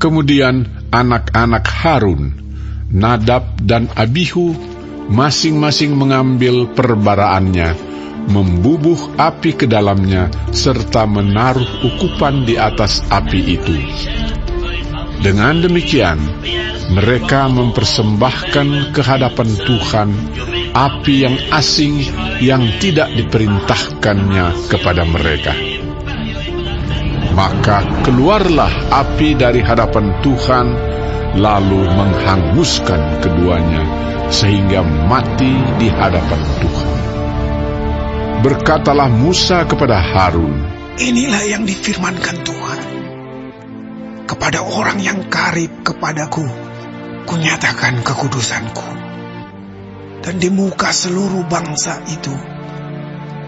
Kemudian anak-anak Harun, Nadab dan Abihu, masing-masing mengambil perbaraannya, membubuh api ke dalamnya, serta menaruh ukupan di atas api itu. Dengan demikian, mereka mempersembahkan ke hadapan Tuhan api yang asing yang tidak diperintahkannya kepada mereka. Maka keluarlah api dari hadapan Tuhan, lalu menghanguskan keduanya, sehingga mati di hadapan Tuhan. Berkatalah Musa kepada Harun, "Inilah yang difirmankan Tuhan. Kepada orang yang karib kepadaku, kunyatakan kekudusanku. Dan di muka seluruh bangsa itu,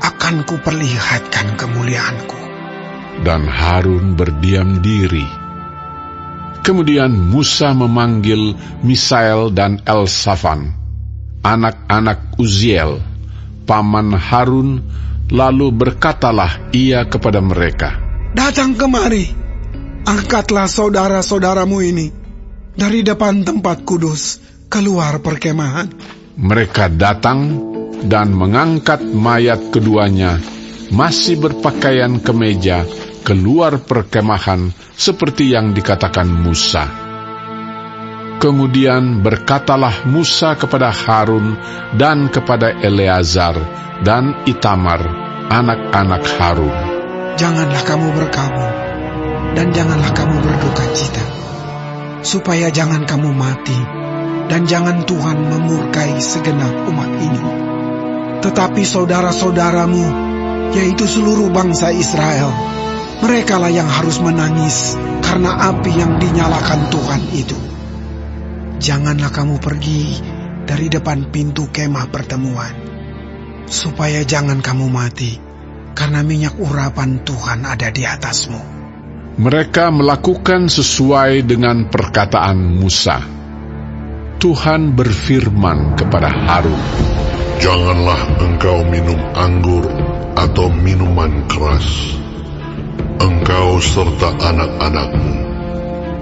akan kuperlihatkan kemuliaanku." Dan Harun berdiam diri. Kemudian Musa memanggil Misael dan Elsafan, anak-anak Uziel, paman Harun, lalu berkatalah ia kepada mereka, "Datang kemari, angkatlah saudara-saudaramu ini dari depan tempat kudus keluar perkemahan." Mereka datang dan mengangkat mayat keduanya, masih berpakaian kemeja, keluar perkemahan seperti yang dikatakan Musa. Kemudian berkatalah Musa kepada Harun dan kepada Eleazar dan Itamar, anak-anak Harun, "Janganlah kamu berkabung, dan janganlah kamu berduka cita, supaya jangan kamu mati, dan jangan Tuhan memurkai segenap umat ini. Tetapi saudara-saudaramu, yaitu seluruh bangsa Israel, merekalah yang harus menangis karena api yang dinyalakan Tuhan itu. Janganlah kamu pergi dari depan pintu kemah pertemuan, supaya jangan kamu mati, karena minyak urapan Tuhan ada di atasmu." Mereka melakukan sesuai dengan perkataan Musa. Tuhan berfirman kepada Harun, "Janganlah engkau minum anggur atau minuman keras, engkau serta anak-anakmu,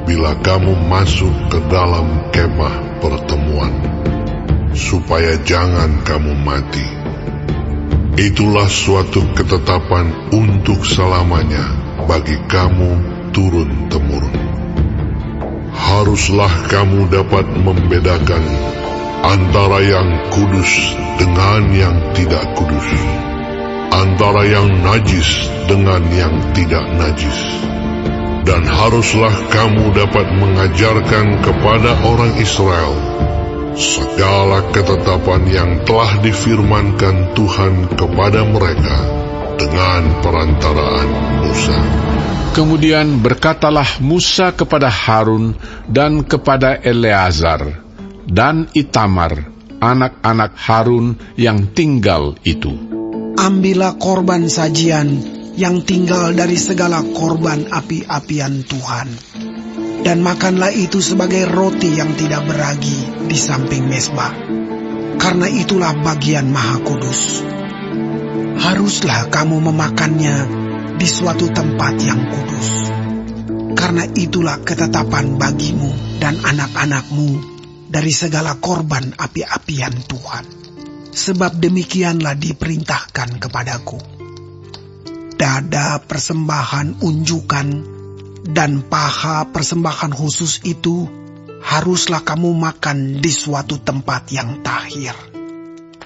bila kamu masuk ke dalam kemah pertemuan, supaya jangan kamu mati. Itulah suatu ketetapan untuk selamanya bagi kamu turun-temurun. Haruslah kamu dapat membedakan antara yang kudus dengan yang tidak kudus, antara yang najis dengan yang tidak najis. Dan haruslah kamu dapat mengajarkan kepada orang Israel segala ketetapan yang telah difirmankan Tuhan kepada mereka dengan perantaraan Musa." Kemudian berkatalah Musa kepada Harun dan kepada Eleazar dan Itamar, anak-anak Harun yang tinggal itu, "Ambillah korban sajian yang tinggal dari segala korban api-apian Tuhan, dan makanlah itu sebagai roti yang tidak beragi di samping mezbah, karena itulah bagian maha kudus. Haruslah kamu memakannya di suatu tempat yang kudus, karena itulah ketetapan bagimu dan anak-anakmu dari segala korban api-apian Tuhan. Sebab demikianlah diperintahkan kepadaku. Dada persembahan unjukan dan paha persembahan khusus itu haruslah kamu makan di suatu tempat yang tahir.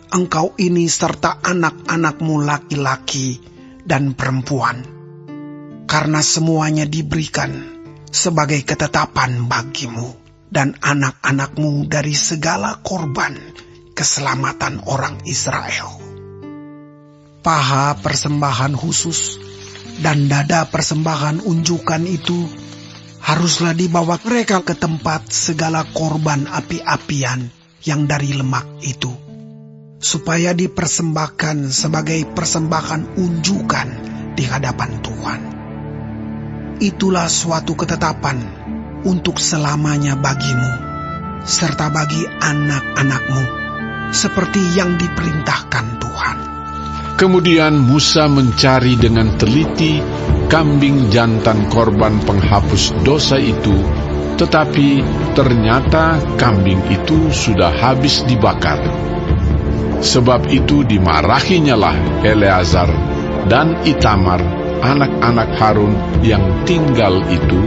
Engkau ini serta anak-anakmu laki-laki dan perempuan, karena semuanya diberikan sebagai ketetapan bagimu dan anak-anakmu dari segala korban keselamatan orang Israel. Paha persembahan khusus dan dada persembahan unjukan itu haruslah dibawa mereka ke tempat segala korban api-apian yang dari lemak itu, supaya dipersembahkan sebagai persembahan unjukan di hadapan Tuhan. Itulah suatu ketetapan untuk selamanya bagimu, serta bagi anak-anakmu, seperti yang diperintahkan Tuhan." Kemudian Musa mencari dengan teliti kambing jantan korban penghapus dosa itu Tetapi ternyata kambing itu sudah habis dibakar. Sebab itu dimarahinyalah Eleazar dan Itamar, anak-anak Harun yang tinggal itu.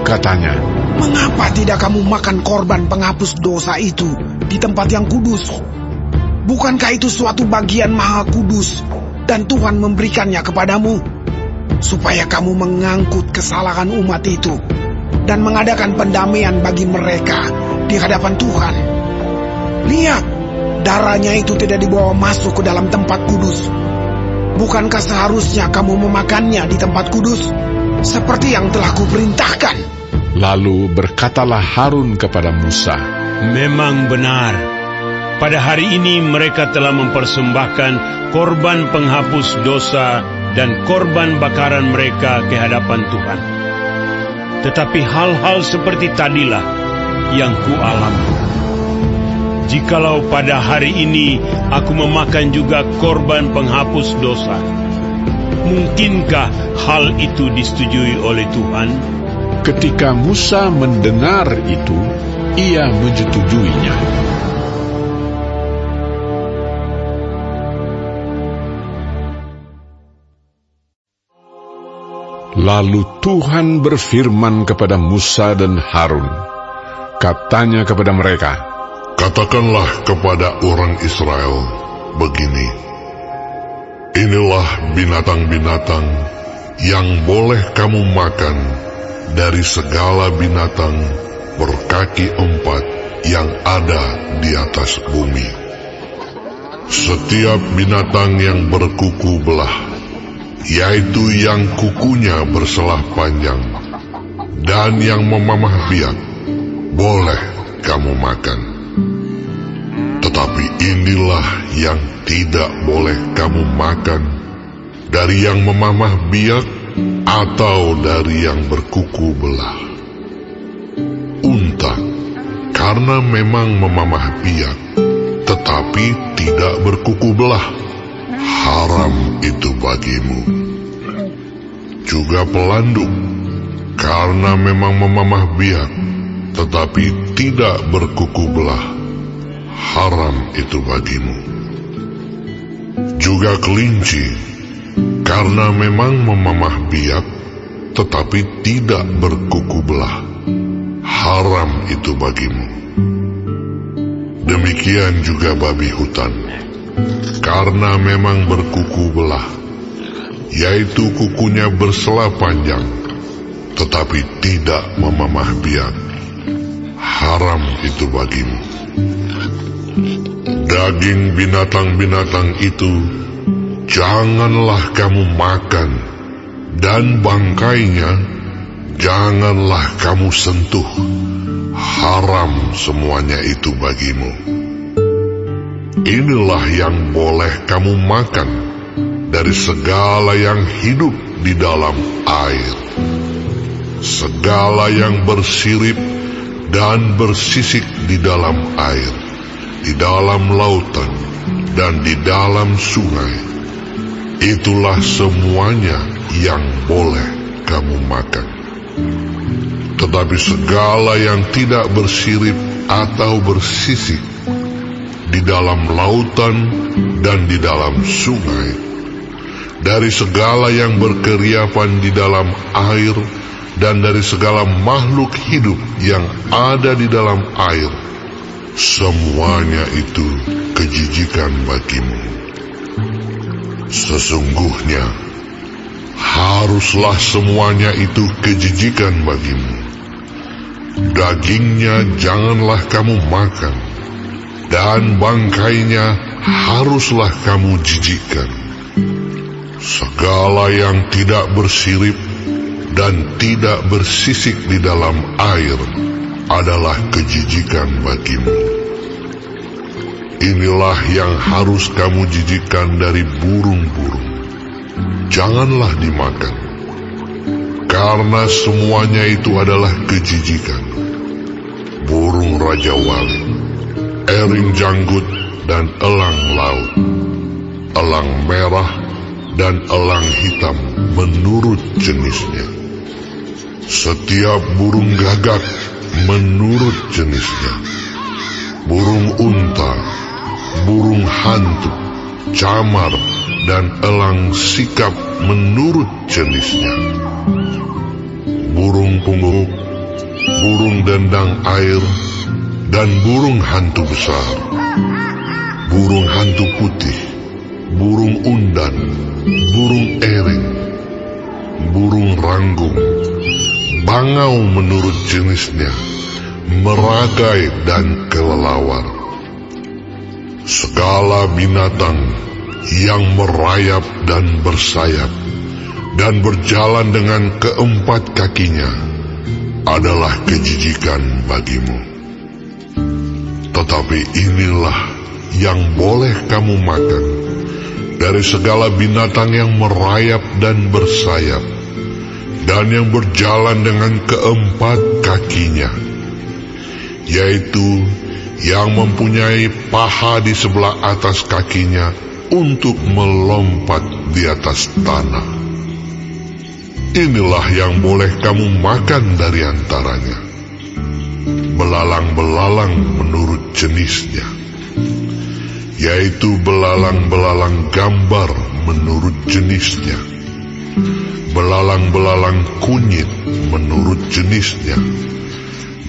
Katanya, "Mengapa tidak kamu makan korban penghapus dosa itu di tempat yang kudus? Bukankah itu suatu bagian maha kudus dan Tuhan memberikannya kepadamu, supaya kamu mengangkut kesalahan umat itu dan mengadakan pendamaian bagi mereka di hadapan Tuhan? Lihat, darahnya itu tidak dibawa masuk ke dalam tempat kudus. Bukankah seharusnya kamu memakannya di tempat kudus, seperti yang telah kuperintahkan?" Lalu berkatalah Harun kepada Musa, "Memang benar, pada hari ini mereka telah mempersembahkan korban penghapus dosa dan korban bakaran mereka ke hadapan Tuhan. Tetapi hal-hal seperti tadilah yang kualami. Jikalau pada hari ini aku memakan juga korban penghapus dosa, mungkinkah hal itu disetujui oleh Tuhan?" Ketika Musa mendengar itu, ia menyetujuinya. Lalu Tuhan berfirman kepada Musa dan Harun. Katanya kepada mereka, Katakanlah kepada orang Israel begini, inilah binatang-binatang yang boleh kamu makan dari segala binatang berkaki 4 yang ada di atas bumi. Setiap binatang yang berkuku belah, yaitu yang kukunya berselah panjang, dan yang memamah biak, boleh kamu makan. Tetapi inilah yang tidak boleh kamu makan, dari yang memamah biak atau dari yang berkuku belah. Unta, karena memang memamah biak, tetapi tidak berkuku belah, haram itu bagimu. Juga pelanduk, karena memang memamah biak, tetapi tidak berkuku belah, haram itu bagimu. Juga kelinci, karena memang memamah biak, tetapi tidak berkuku belah, haram itu bagimu. Demikian juga babi hutan, karena memang berkuku belah, yaitu kukunya berselah panjang, tetapi tidak memamah biak, haram itu bagimu. Daging binatang-binatang itu janganlah kamu makan, dan bangkainya janganlah kamu sentuh, haram semuanya itu bagimu. Inilah yang boleh kamu makan dari segala yang hidup di dalam air, segala yang bersirip dan bersisik di dalam air, di dalam lautan dan di dalam sungai. Itulah semuanya yang boleh kamu makan. Tetapi segala yang tidak bersirip atau bersisik di dalam lautan dan di dalam sungai, dari segala yang berkeriapan di dalam air dan dari segala makhluk hidup yang ada di dalam air, semuanya itu kejijikan bagimu. Sesungguhnya haruslah semuanya itu kejijikan bagimu. Dagingnya janganlah kamu makan, dan bangkainya haruslah kamu jijikkan. Segala yang tidak bersirip dan tidak bersisik di dalam air adalah kejijikan bagimu. Inilah yang harus kamu jijikkan dari burung-burung. Janganlah dimakan, karena semuanya itu adalah kejijikan. Burung raja wali, erin janggut dan elang laut, elang merah dan elang hitam menurut jenisnya. Setiap burung gagak menurut jenisnya, burung unta, burung hantu, camar, dan elang sikap menurut jenisnya, burung pungguk, burung dendang air, dan burung hantu besar, burung hantu putih, burung undan, burung ereng, burung ranggung, bangau menurut jenisnya, meragai dan kelelawar. Segala binatang yang merayap dan bersayap dan berjalan dengan keempat kakinya adalah kejijikan bagimu. Tetapi inilah yang boleh kamu makan dari segala binatang yang merayap dan bersayap dan yang berjalan dengan keempat kakinya, yaitu yang mempunyai paha di sebelah atas kakinya untuk melompat di atas tanah. Inilah yang boleh kamu makan dari antaranya. Belalang-belalang menurut jenisnya, yaitu belalang-belalang gambar menurut jenisnya, belalang-belalang kunyit menurut jenisnya,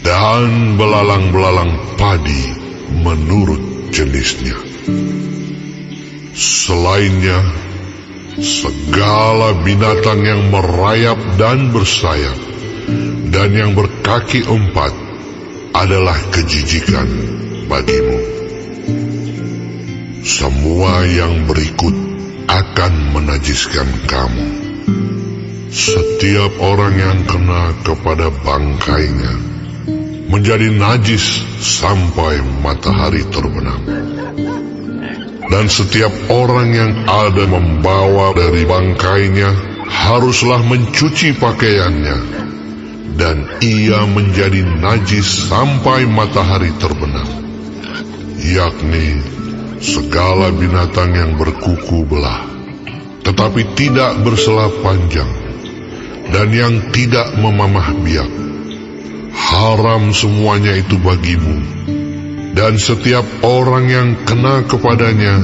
dan belalang-belalang padi menurut jenisnya. Selainnya, segala binatang yang merayap dan bersayap dan yang berkaki empat adalah kejijikan bagimu. Semua yang berikut akan menajiskan kamu. Setiap orang yang kena kepada bangkainya menjadi najis sampai matahari terbenam. Dan setiap orang yang ada membawa dari bangkainya haruslah mencuci pakaiannya, dan ia menjadi najis sampai matahari terbenam, yakni segala binatang yang berkuku belah, tetapi tidak bersela panjang, dan yang tidak memamah biak. Haram semuanya itu bagimu, dan setiap orang yang kena kepadanya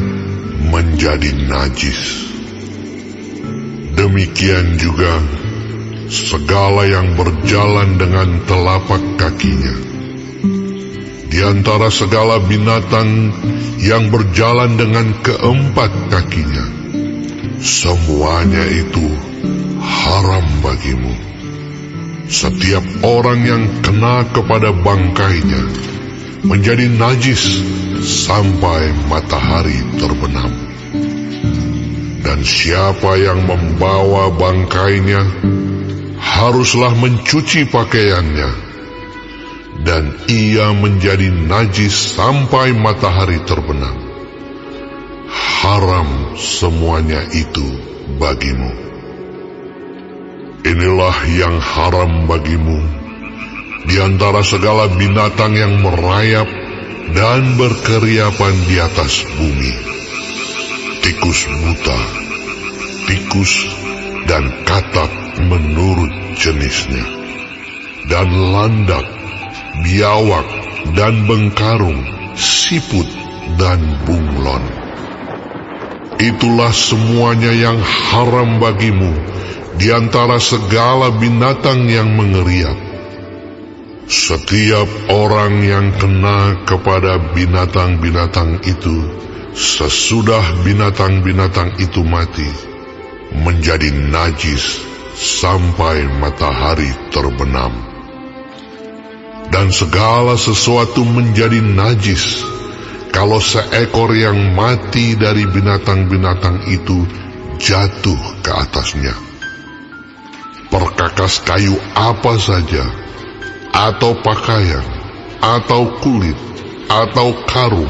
menjadi najis. Demikian juga segala yang berjalan dengan telapak kakinya. Di antara segala binatang yang berjalan dengan keempat kakinya, semuanya itu haram bagimu. Setiap orang yang kena kepada bangkainya menjadi najis sampai matahari terbenam. Dan siapa yang membawa bangkainya haruslah mencuci pakaiannya, dan ia menjadi najis sampai matahari terbenam. Haram semuanya itu bagimu. Inilah yang haram bagimu di antara segala binatang yang merayap dan berkeriapan di atas bumi: tikus buta, tikus dan katak menurut jenisnya, dan landak, biawak dan bengkarung, siput dan bunglon. Itulah semuanya yang haram bagimu di antara segala binatang yang mengeriap. Setiap orang yang kena kepada binatang-binatang itu sesudah binatang-binatang itu mati menjadi najis sampai matahari terbenam. Dan segala sesuatu menjadi najis kalau seekor yang mati dari binatang-binatang itu jatuh ke atasnya. Perkakas kayu apa saja, atau pakaian, atau kulit, atau karung,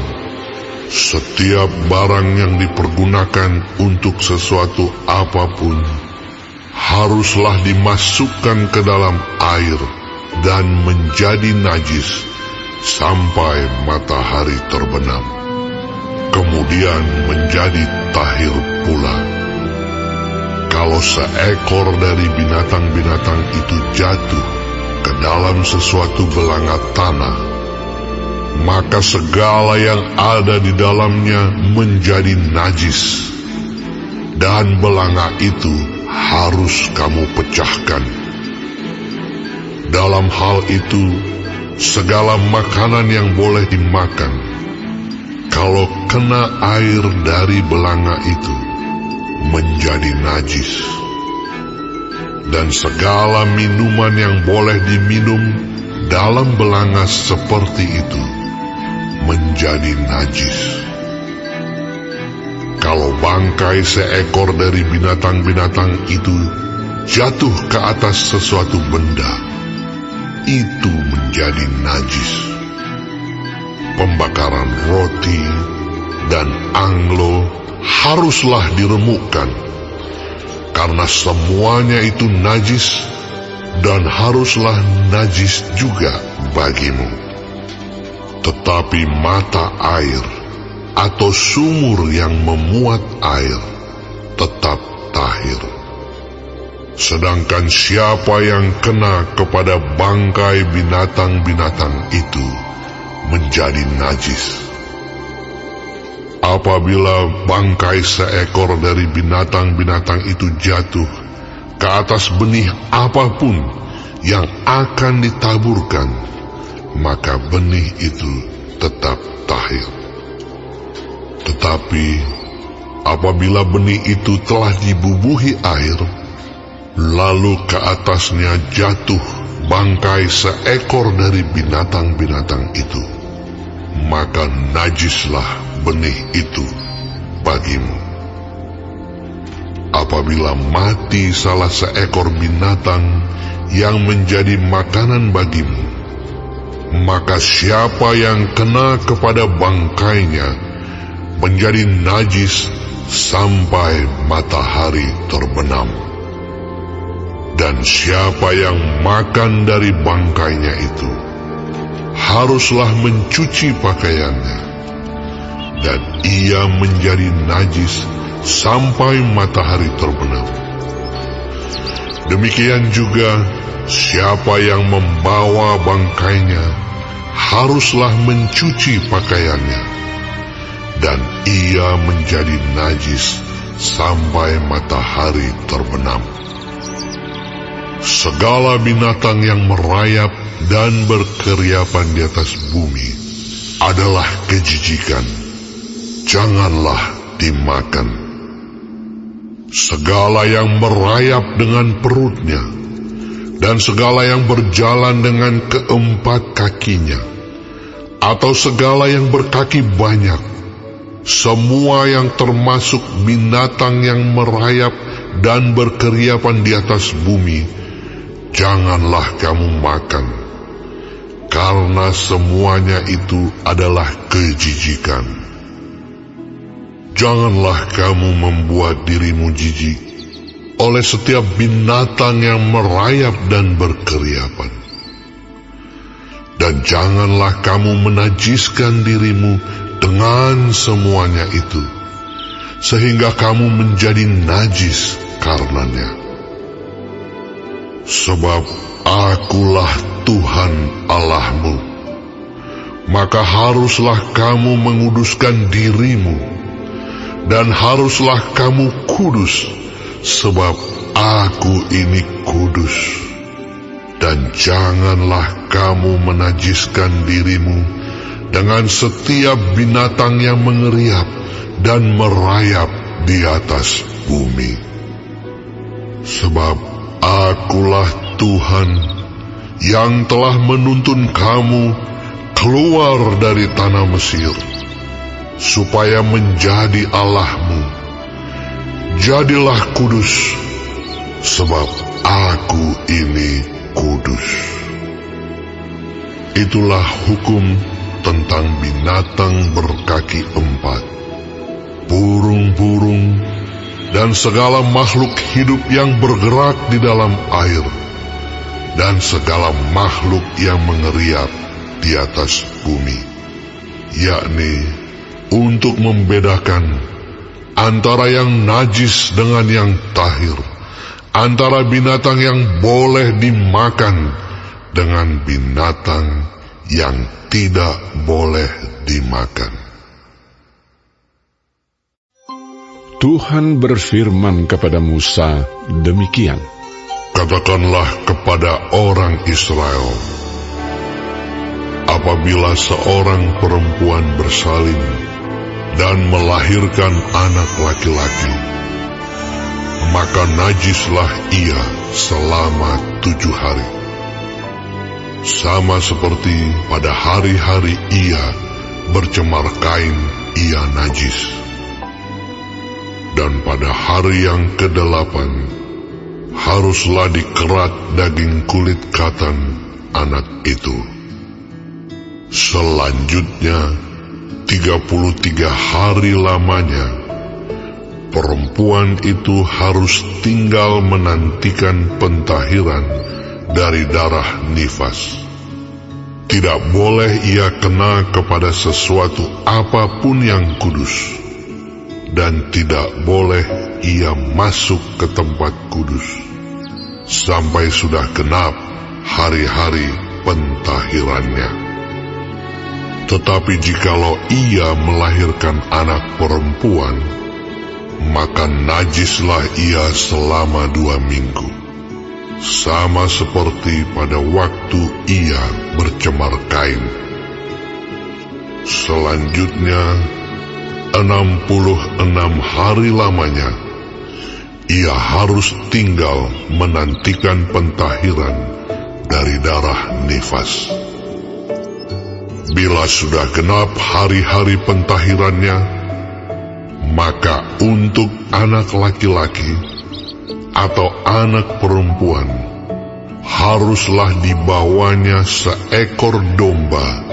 setiap barang yang dipergunakan untuk sesuatu apapun haruslah dimasukkan ke dalam air dan menjadi najis sampai matahari terbenam, kemudian menjadi tahir pula. Kalau seekor dari binatang-binatang itu jatuh ke dalam sesuatu belanga tanah, maka segala yang ada di dalamnya menjadi najis, dan belanga itu harus kamu pecahkan. Dalam hal itu, segala makanan yang boleh dimakan, kalau kena air dari belanga itu, menjadi najis. Dan segala minuman yang boleh diminum dalam belanga seperti itu, menjadi najis. Kalau bangkai seekor dari binatang-binatang itu jatuh ke atas sesuatu benda, itu menjadi najis. Pembakaran roti dan anglo haruslah diremukkan, karena semuanya itu najis, dan haruslah najis juga bagimu. Tetapi mata air atau sumur yang memuat air tetap tahir. Sedangkan siapa yang kena kepada bangkai binatang-binatang itu menjadi najis. Apabila bangkai seekor dari binatang-binatang itu jatuh ke atas benih apapun yang akan ditaburkan, maka benih itu tetap tahir. Tetapi apabila benih itu telah dibubuhi air, lalu ke atasnya jatuh bangkai seekor dari binatang-binatang itu, maka najislah benih itu bagimu. Apabila mati salah seekor binatang yang menjadi makanan bagimu, maka siapa yang kena kepada bangkainya menjadi najis sampai matahari terbenam. Dan siapa yang makan dari bangkainya itu haruslah mencuci pakaiannya, dan ia menjadi najis sampai matahari terbenam. Demikian juga siapa yang membawa bangkainya haruslah mencuci pakaiannya, dan ia menjadi najis sampai matahari terbenam. Segala binatang yang merayap dan berkeriapan di atas bumi adalah kejijikan, janganlah dimakan. Segala yang merayap dengan perutnya, dan segala yang berjalan dengan keempat kakinya, atau segala yang berkaki banyak, semua yang termasuk binatang yang merayap dan berkeriapan di atas bumi, janganlah kamu makan, karena semuanya itu adalah kejijikan. Janganlah kamu membuat dirimu jijik oleh setiap binatang yang merayap dan berkeriapan. Dan janganlah kamu menajiskan dirimu dengan semuanya itu, sehingga kamu menjadi najis karenanya. Sebab akulah Tuhan Allahmu, maka haruslah kamu menguduskan dirimu, dan haruslah kamu kudus, sebab aku ini kudus. Dan janganlah kamu menajiskan dirimu dengan setiap binatang yang mengeriap dan merayap di atas bumi. Sebab akulah Tuhan yang telah menuntun kamu keluar dari tanah Mesir, supaya menjadi Allahmu. Jadilah kudus, sebab aku ini kudus. Itulah hukum tentang binatang berkaki empat, burung-burung, dan segala makhluk hidup yang bergerak di dalam air, dan segala makhluk yang mengeriap di atas bumi, yakni untuk membedakan antara yang najis dengan yang tahir, antara binatang yang boleh dimakan dengan binatang yang tidak boleh dimakan. Tuhan berfirman kepada Musa demikian, Katakanlah kepada orang Israel, apabila seorang perempuan bersalin dan melahirkan anak laki-laki, maka najislah ia selama 7 hari. Sama seperti pada hari-hari ia bercemar kain, ia najis. Dan pada hari yang ke-8, haruslah dikerat daging kulit katan anak itu. Selanjutnya, 33 hari lamanya, perempuan itu harus tinggal menantikan pentahiran dari darah nifas. Tidak boleh ia kena kepada sesuatu apapun yang kudus, dan tidak boleh ia masuk ke tempat kudus sampai sudah genap hari-hari pentahirannya. Tetapi jikalau ia melahirkan anak perempuan, maka najislah ia selama 2 minggu, sama seperti pada waktu ia bercemar kain. Selanjutnya, 66 hari lamanya, ia harus tinggal menantikan pentahiran dari darah nifas. Bila sudah genap hari-hari pentahirannya, maka untuk anak laki-laki atau anak perempuan haruslah dibawanya seekor domba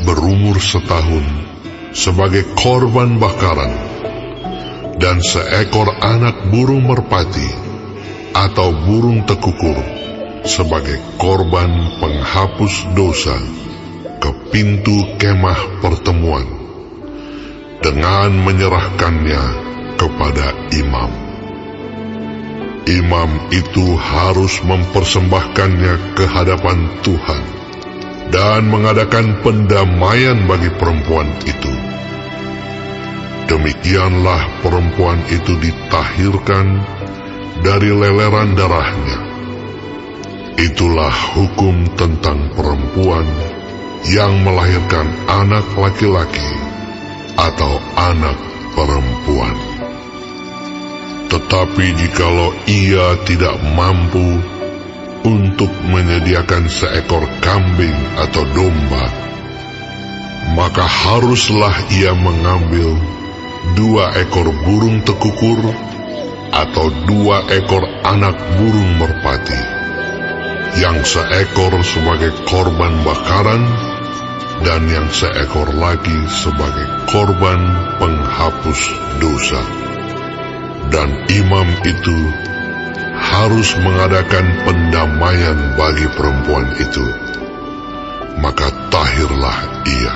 berumur 1 tahun sebagai korban bakaran, dan seekor anak burung merpati atau burung tekukur sebagai korban penghapus dosa ke pintu kemah pertemuan, dengan menyerahkannya kepada imam. Imam itu harus mempersembahkannya ke hadapan Tuhan dan mengadakan pendamaian bagi perempuan itu. Demikianlah perempuan itu ditahirkan dari leleran darahnya. Itulah hukum tentang perempuan yang melahirkan anak laki-laki atau anak perempuan. Tetapi jikalau ia tidak mampu untuk menyediakan seekor kambing atau domba, maka haruslah ia mengambil 2 ekor burung tekukur atau 2 ekor anak burung merpati, yang seekor sebagai korban bakaran dan yang seekor lagi sebagai korban penghapus dosa. Dan imam itu harus mengadakan pendamaian bagi perempuan itu, maka tahirlah ia.